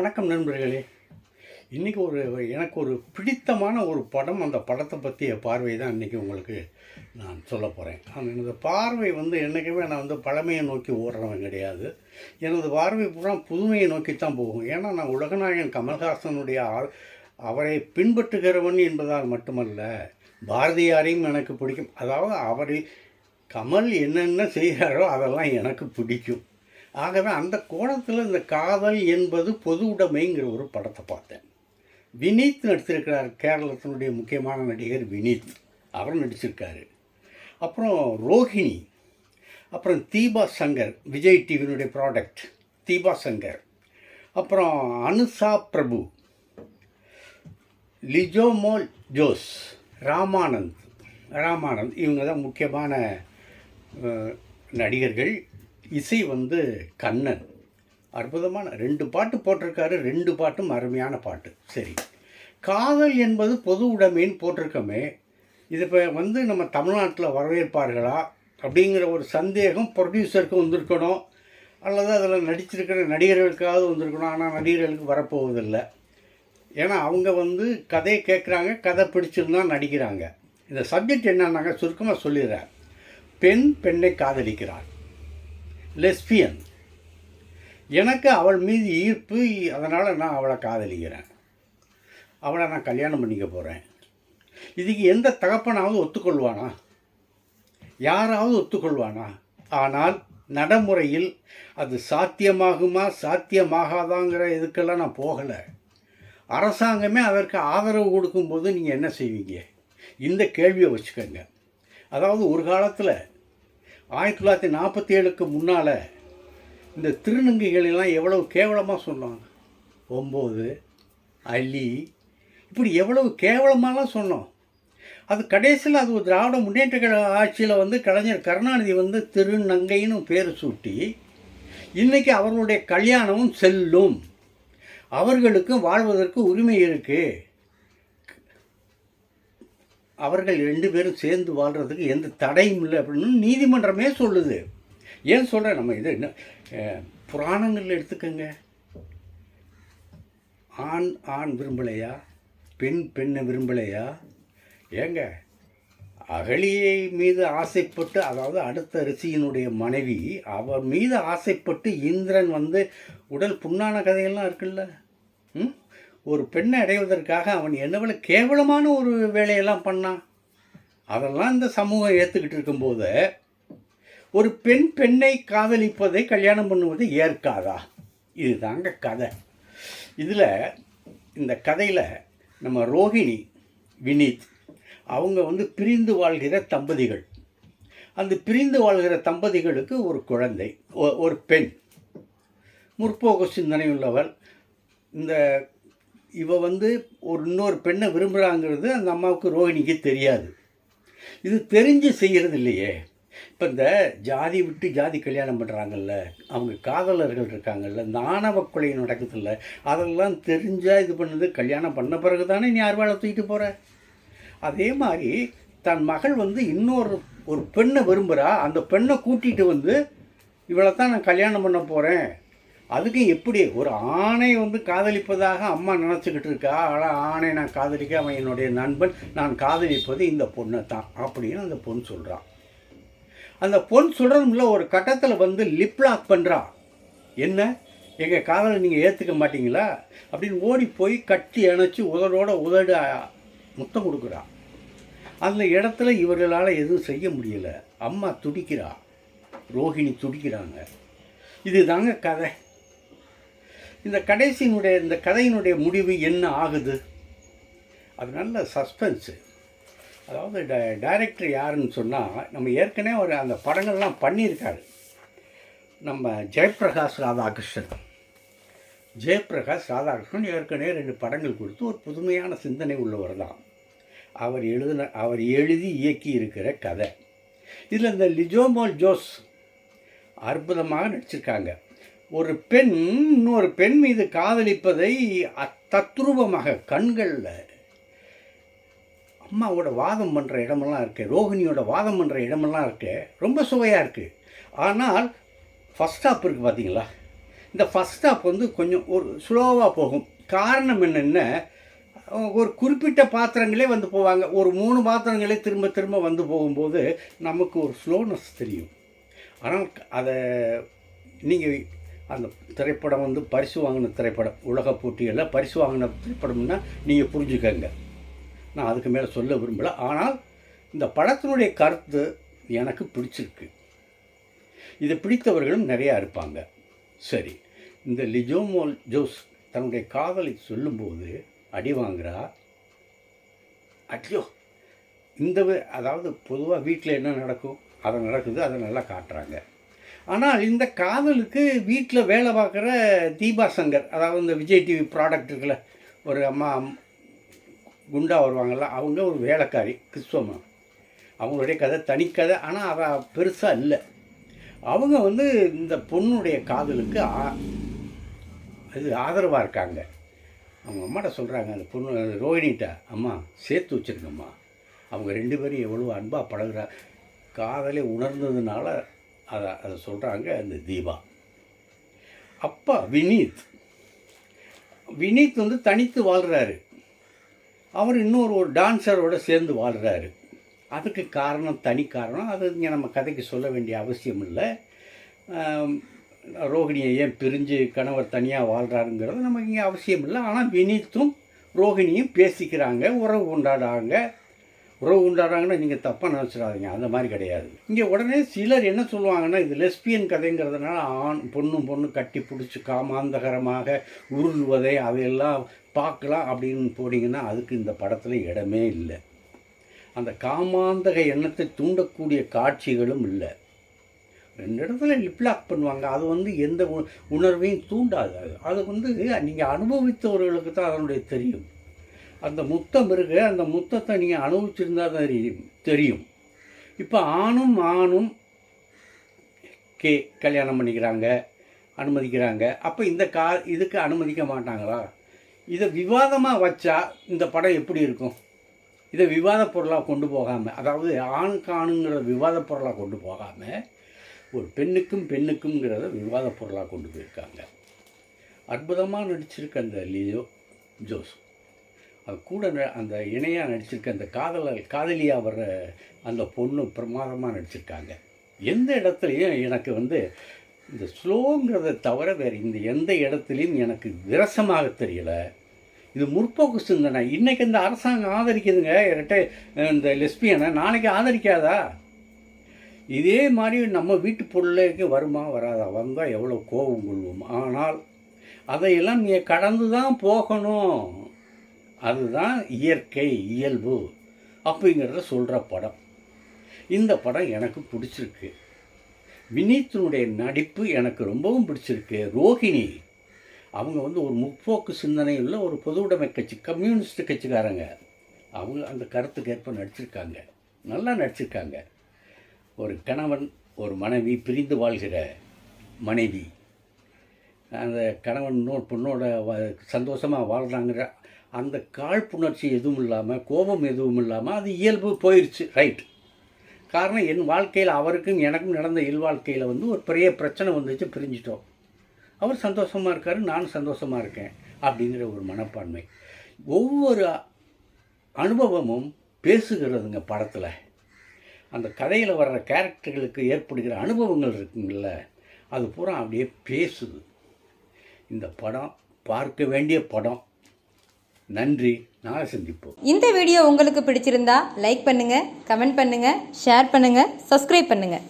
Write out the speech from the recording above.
வணக்கம் நண்பர்களே. இன்றைக்கி எனக்கு ஒரு பிடித்தமான ஒரு படம். அந்த படத்தை பற்றிய பார்வை தான் இன்றைக்கி உங்களுக்கு நான் சொல்ல போகிறேன். எனது பார்வை என்றைக்குமே நான் பழமையை நோக்கி ஓடுறவன் கிடையாது. எனது பார்வை பூரா புதுமையை நோக்கித்தான் போகும். ஏன்னா நான் உலகநாயகன் கமல்ஹாசனுடைய அவரை பின்பற்றுகிறவன் என்பதால் மட்டுமல்ல, பாரதியாரையும் எனக்கு பிடிக்கும். அதாவது கமல் என்னென்ன செய்கிறாரோ அதெல்லாம் எனக்கு பிடிக்கும். ஆகவே அந்த கோணத்தில் இந்த காதல் என்பது பொது உடைமைங்கிற ஒரு படத்தை பார்த்தேன். வினீத் நடிச்சிருக்கிறார். கேரளத்தினுடைய முக்கியமான நடிகர் வினீத், அவர் நடிச்சிருக்காரு. அப்புறம் ரோஹிணி, அப்புறம் தீபா சங்கர், விஜய் டிவியினுடைய ப்ராடக்ட் தீபா சங்கர், அப்புறம் அனுஷா பிரபு, லிஜோமோல் ஜோஸ், ராமானந்த் இவங்க தான் முக்கியமான நடிகர்கள். இசை கண்ணன். அற்புதமான 2 பாட்டு போட்டிருக்காரு. 2 பாட்டும் அருமையான பாட்டு. சரி, காதல் என்பது பொது உடைமைன்னு போட்டிருக்கோமே, இது இப்போ நம்ம தமிழ்நாட்டில் வரவேற்பார்களா அப்படிங்கிற ஒரு சந்தேகம் ப்ரொடியூசருக்கு வந்திருக்கணும், அல்லது அதில் நடிச்சிருக்கிற நடிகர்களுக்காவது வந்திருக்கணும். ஆனால் நடிகர்களுக்கு வரப்போவதில்லை. ஏன்னா அவங்க கதையை கேட்குறாங்க, கதை பிடிச்சிருந்தா நடிக்கிறாங்க. இந்த சப்ஜெக்ட் என்னன்னாங்க, சுருக்கமாக சொல்லிடுறேன். பெண்ணை காதலிக்கிறார், லெஸ்பியன். எனக்கு அவள் மீது ஈர்ப்பு, அதனால் நான் அவளை காதலிக்கிறேன், அவளை நான் கல்யாணம் பண்ணிக்க போகிறேன். இதுக்கு எந்த தகப்பனாவது ஒத்துக்கொள்வானா? யாராவது ஒத்துக்கொள்வானா? ஆனால் நடைமுறையில் அது சாத்தியமாகுமா சாத்தியமாகாதாங்கிற இதுக்கெல்லாம் நான் போகலை. அரசாங்கமே அதற்கு ஆதரவு கொடுக்கும்போது நீங்கள் என்ன செய்வீங்க? இந்த கேள்வியை வச்சுக்கோங்க. அதாவது ஒரு காலத்தில் 1947க்கு முன்னால் இந்த திருநங்கைகளெல்லாம் எவ்வளவு கேவலமாக சொன்னாங்க. 9 அலி இப்படி எவ்வளவு கேவலமாலாம் சொன்னோம். அது கடைசியில் அது ஒரு திராவிட முன்னேற்ற கழக ஆட்சியில் கலைஞர் கருணாநிதி திருநங்கைன்னு பேர் சூட்டி இன்றைக்கி அவர்களுடைய கல்யாணமும் செல்லும், அவர்களுக்கும் வாழ்வதற்கு உரிமை இருக்குது, அவர்கள் 2 பேரும் சேர்ந்து வாழ்கிறதுக்கு எந்த தடையும் இல்லை அப்படின்னு நீதிமன்றமே சொல்லுது. ஏன் சொல்கிறேன், நம்ம இது என்ன புராணங்களில் எடுத்துக்கோங்க. ஆண் விரும்பலையா, பெண்ணை விரும்பலையா? ஏங்க, அகலியை மீது ஆசைப்பட்டு, அதாவது அடுத்த ரிஷியினுடைய மனைவி, அவர் மீது ஆசைப்பட்டு இந்திரன் உடல் புண்ணான கதையெல்லாம் இருக்குல்ல. ஒரு பெண்ணை அடைவதற்காக அவன் என்னவள கேவலமான ஒரு வேலையெல்லாம் பண்ணான். அதெல்லாம் இந்த சமூகம் ஏற்றுக்கிட்டு இருக்கும்போது ஒரு பெண்ணை காதலிப்பதை கல்யாணம் பண்ணுவதை ஏற்காதா? இதுதாங்க கதை. இதில் இந்த கதையில் நம்ம ரோஹிணி, வினீத் அவங்க பிரிந்து வாழ்கிற தம்பதிகள். அந்த பிரிந்து வாழ்கிற தம்பதிகளுக்கு ஒரு குழந்தை, ஒரு பெண், முற்போக்கு சிந்தனை உள்ளவள். இவ இன்னொரு பெண்ணை விரும்புகிறாங்கிறது அந்த அம்மாவுக்கு, ரோஹிணிக்கு தெரியாது. இது தெரிஞ்சு செய்கிறது இல்லையே. இப்போ இந்த ஜாதி விட்டு ஜாதி கல்யாணம் பண்ணுறாங்கல்ல, அவங்க காதலர்கள் இருக்காங்கல்ல, இந்த ஆணவ கொலை நடக்குதில்ல, அதெல்லாம் தெரிஞ்சால் இது பண்ணுது. கல்யாணம் பண்ண பிறகு தானே நீ யார் தூக்கிட்டு போகிற? அதே மாதிரி தன் மகள் ஒரு பெண்ணை விரும்புகிறா. அந்த பெண்ணை கூட்டிகிட்டு இவளை தான் நான் கல்யாணம் பண்ண போகிறேன். அதுக்கு எப்படி ஒரு ஆணை காதலிப்பதாக அம்மா நினச்சிக்கிட்டு இருக்கா. ஆனால் ஆணை நான் காதலிக்க, அவன் என்னுடைய நண்பன், நான் காதலிப்பது இந்த பொண்ணை தான் அப்படின்னு அந்த பொண்ணு சொல்கிறான். அந்த பொண்ணு சொல்கிறதுல ஒரு கட்டத்தில் லிப்லாக் பண்ணுறா. என்ன, எங்கள் காதலை நீங்கள் ஏற்றுக்க மாட்டீங்களா அப்படின்னு ஓடி போய் கட்டி அணைச்சி உதடு முத்தம் கொடுக்குறா. அந்த இடத்துல இவர்களால் எதுவும் செய்ய முடியல. அம்மா துடிக்கிறா, ரோஹிணி துடிக்கிறாங்க. இது தாங்க கதை. இந்த கதையினுடைய முடிவு என்ன ஆகுது? அது நல்ல சஸ்பென்ஸு. அதாவது டைரக்டர் யாருன்னு சொன்னால், நம்ம ஏற்கனவே அந்த படங்கள்லாம் பண்ணியிருக்காரு. நம்ம ஜெயபிரகாஷ் ராதாகிருஷ்ணன் ஏற்கனவே 2 படங்கள் கொடுத்து ஒரு புதுமையான சிந்தனை உள்ளவர் தான். அவர் எழுதி இயக்கி இருக்கிற கதை. இதில் இந்த லிஜோமோல் ஜோஸ் அற்புதமாக நடிச்சிருக்காங்க. ஒரு பெண் இன்னொரு பெண் மீது காதலிப்பதை தத்ரூபமாக கண்களில் அம்மாவோட வாதம் பண்ணுற இடமெல்லாம் இருக்குது, ரோஹிணியோட வாதம் பண்ணுற இடமெல்லாம் இருக்குது, ரொம்ப சுவையாக இருக்குது. ஆனால் ஃபஸ்ட் ஸ்டாப் இருக்குது பார்த்தீங்களா, இந்த ஃபஸ்ட் ஹாஃப் வந்து கொஞ்சம் ஒரு ஸ்லோவாக போகும். காரணம் என்னென்னா, ஒரு குறிப்பிட்ட பாத்திரங்களே வந்து போவாங்க. ஒரு 3 பாத்திரங்களே திரும்ப திரும்ப வந்து போகும்போது நமக்கு ஒரு ஸ்லோனஸ் தெரியும். ஆனால் அதை நீங்கள் அந்த திரைப்படம் வந்து பரிசு வாங்கின திரைப்படம், உலக போட்டிகளில் பரிசு வாங்கின திரைப்படம்னா நீங்கள் புரிஞ்சுக்கங்க. நான் அதுக்கு மேலே சொல்ல விரும்பலை. ஆனால் இந்த படத்தினுடைய கருத்து எனக்கு பிடிச்சிருக்கு. இதை பிடித்தவர்களும் நிறையா இருப்பாங்க. சரி, இந்த லிஜோ ஜோஸ் தன்னுடைய காதலை சொல்லும்போது அடி வாங்குறா. ஐயோ, அதாவது பொதுவாக வீட்டில் என்ன நடக்கும் அதை நடக்குது, அதை நல்லா காட்டுறாங்க. ஆனால் இந்த காதலுக்கு வீட்டில் வேலை பார்க்குற தீபா சங்கர், அதாவது இந்த விஜய் டிவி ப்ராடக்ட் இருக்குல்ல, ஒரு அம்மா குண்டா வருவாங்கள்ல, அவங்க ஒரு வேலைக்காரி கிறிஸ்துவம்மா. அவங்களுடைய கதை தனிக்கதை. ஆனால் அவள் பெருசாக இல்லை. அவங்க வந்து இந்த பொண்ணுடைய காதலுக்கு ஆதரவாக இருக்காங்க. அவங்க அம்மாட்ட சொல்கிறாங்க, அந்த பொண்ணு ரோஹிணிகிட்ட, அம்மா சேர்த்து வச்சுருங்கம்மா. அவங்க 2 பேரும் எவ்வளோ அன்பாக பழகுறா. காதலை உணர்ந்ததுனால அதை சொல்கிறாங்க அந்த தீபா. அப்பா வினீத் வந்து தனித்து வாழ்கிறாரு. அவர் இன்னொரு டான்ஸரோடு சேர்ந்து வாழ்கிறாரு. அதுக்கு காரணம் தனி காரணம். அது இங்கே நம்ம கதைக்கு சொல்ல வேண்டிய அவசியம் இல்லை. ரோஹிணியை ஏன் பிரிஞ்சு கணவர் தனியாக வாழ்கிறாருங்கிறது நமக்கு இங்கே அவசியம் இல்லை. ஆனால் வினீத்தும் ரோஹிணியும் பேசிக்கிறாங்க, உறவு உண்டாடுறாங்கன்னா நீங்கள் தப்பாக நினச்சிடாதீங்க, அந்த மாதிரி கிடையாது. இங்கே உடனே சிலர் என்ன சொல்லுவாங்கன்னா, இது லெஸ்பியன் கதைங்கிறதுனால பொண்ணு கட்டி பிடிச்சி காமாந்தகரமாக உருள்வதை அதையெல்லாம் பார்க்கலாம் அப்படின்னு போனீங்கன்னா அதுக்கு இந்த படத்தில் இடமே இல்லை. அந்த காமாந்தக எண்ணத்தை தூண்டக்கூடிய காட்சிகளும் இல்லை. 2 இடத்துல லிப்லாக் பண்ணுவாங்க. அது வந்து எந்த உணர்வையும் தூண்டாது. அது வந்து நீங்கள் அனுபவித்தவர்களுக்கு தான் அதனுடைய தெரியும். அந்த முத்தம் இருக்கு, அந்த முத்தத்தை நீங்கள் அனுபவிச்சிருந்தா தான் தெரியும். இப்போ ஆணும் கல்யாணம் பண்ணிக்கிறாங்க, அனுமதிக்கிறாங்க. அப்போ இதுக்கு அனுமதிக்க மாட்டாங்களா? இதை விவாதமாக வச்சா இந்த படம் எப்படி இருக்கும்? இதை விவாத பொருளாக கொண்டு போகாமல், அதாவது ஆணுங்கிற விவாத பொருளாக கொண்டு போகாமல் ஒரு பெண்ணுக்குங்கிறத விவாத பொருளாக கொண்டு போயிருக்காங்க. அற்புதமாக நடிச்சிருக்க அந்த லிஜோ ஜோஸ், அது கூட அந்த இணையாக நடிச்சிருக்க அந்த காதலியாக வர்ற அந்த பொண்ணு பிரமாதமாக நடிச்சிருக்காங்க. எந்த இடத்துலையும் எனக்கு வந்து இந்த ஸ்லோங்கிறத தவிர வேறு எந்த இடத்துலையும் எனக்கு விரசமாக தெரியலை. இது முற்போக்கு சிந்தனை. இன்றைக்கி இந்த அரசாங்கம் ஆதரிக்குதுங்க இந்த லெஸ்பியனை, நாளைக்கு ஆதரிக்காதா? இதே மாதிரி நம்ம வீட்டு பிள்ளைக்கு வருமா வராதா? வந்தால் எவ்வளோ கோபம் கொள்வோம். ஆனால் அதையெல்லாம் நீங்கள் கடந்து தான் போகணும். அதுதான் இயற்கை, இயல்பு அப்படிங்கிறத சொல்கிற படம். இந்த படம் எனக்கு பிடிச்சிருக்கு. வினீத்தினுடைய நடிப்பு எனக்கு ரொம்பவும் பிடிச்சிருக்கு. ரோஹிணி அவங்க வந்து ஒரு முற்போக்கு சிந்தனை உள்ள ஒரு பொதுவுடைமை கட்சி, கம்யூனிஸ்ட் கட்சிக்காரங்க. அவங்க அந்த கருத்துக்கு ஏற்ப நடிச்சிருக்காங்க, நல்லா நடிச்சிருக்காங்க. ஒரு கணவன் ஒரு மனைவி பிரிந்து வாழ்கிற மனைவி, அந்த கணவன் இன்னொரு பொண்ணோட சந்தோஷமாக வாழ்கிறாங்கிற அந்த காழ்ப்புணர்ச்சி எதுவும் இல்லாமல், கோபம் எதுவும் இல்லாமல், அது இயல்பு போயிடுச்சு. ரைட். காரணம் என் வாழ்க்கையில் அவருக்கும் எனக்கும் நடந்த இல்வாழ்க்கையில் வந்து ஒரு பெரிய பிரச்சனை வந்துச்சு, பிரிஞ்சிட்டோம். அவர் சந்தோஷமாக இருக்கார், நான் சந்தோஷமாக இருக்கேன் அப்படிங்கிற ஒரு மனப்பான்மை. ஒவ்வொரு அனுபவமும் பேசுகிறதுங்க படத்தில். அந்த கதையில் வர்ற கேரக்டர்களுக்கு ஏற்படுகிற அனுபவங்கள் இருக்குங்கள, அது பூரா அப்படியே பேசுது. இந்த படம் பார்க்க வேண்டிய படம். நன்றி, நாளை சந்திப்போம். இந்த வீடியோ உங்களுக்கு பிடிச்சிருந்தா லைக் பண்ணுங்கள், கமெண்ட் பண்ணுங்கள், ஷேர் பண்ணுங்கள், சப்ஸ்கிரைப் பண்ணுங்கள்.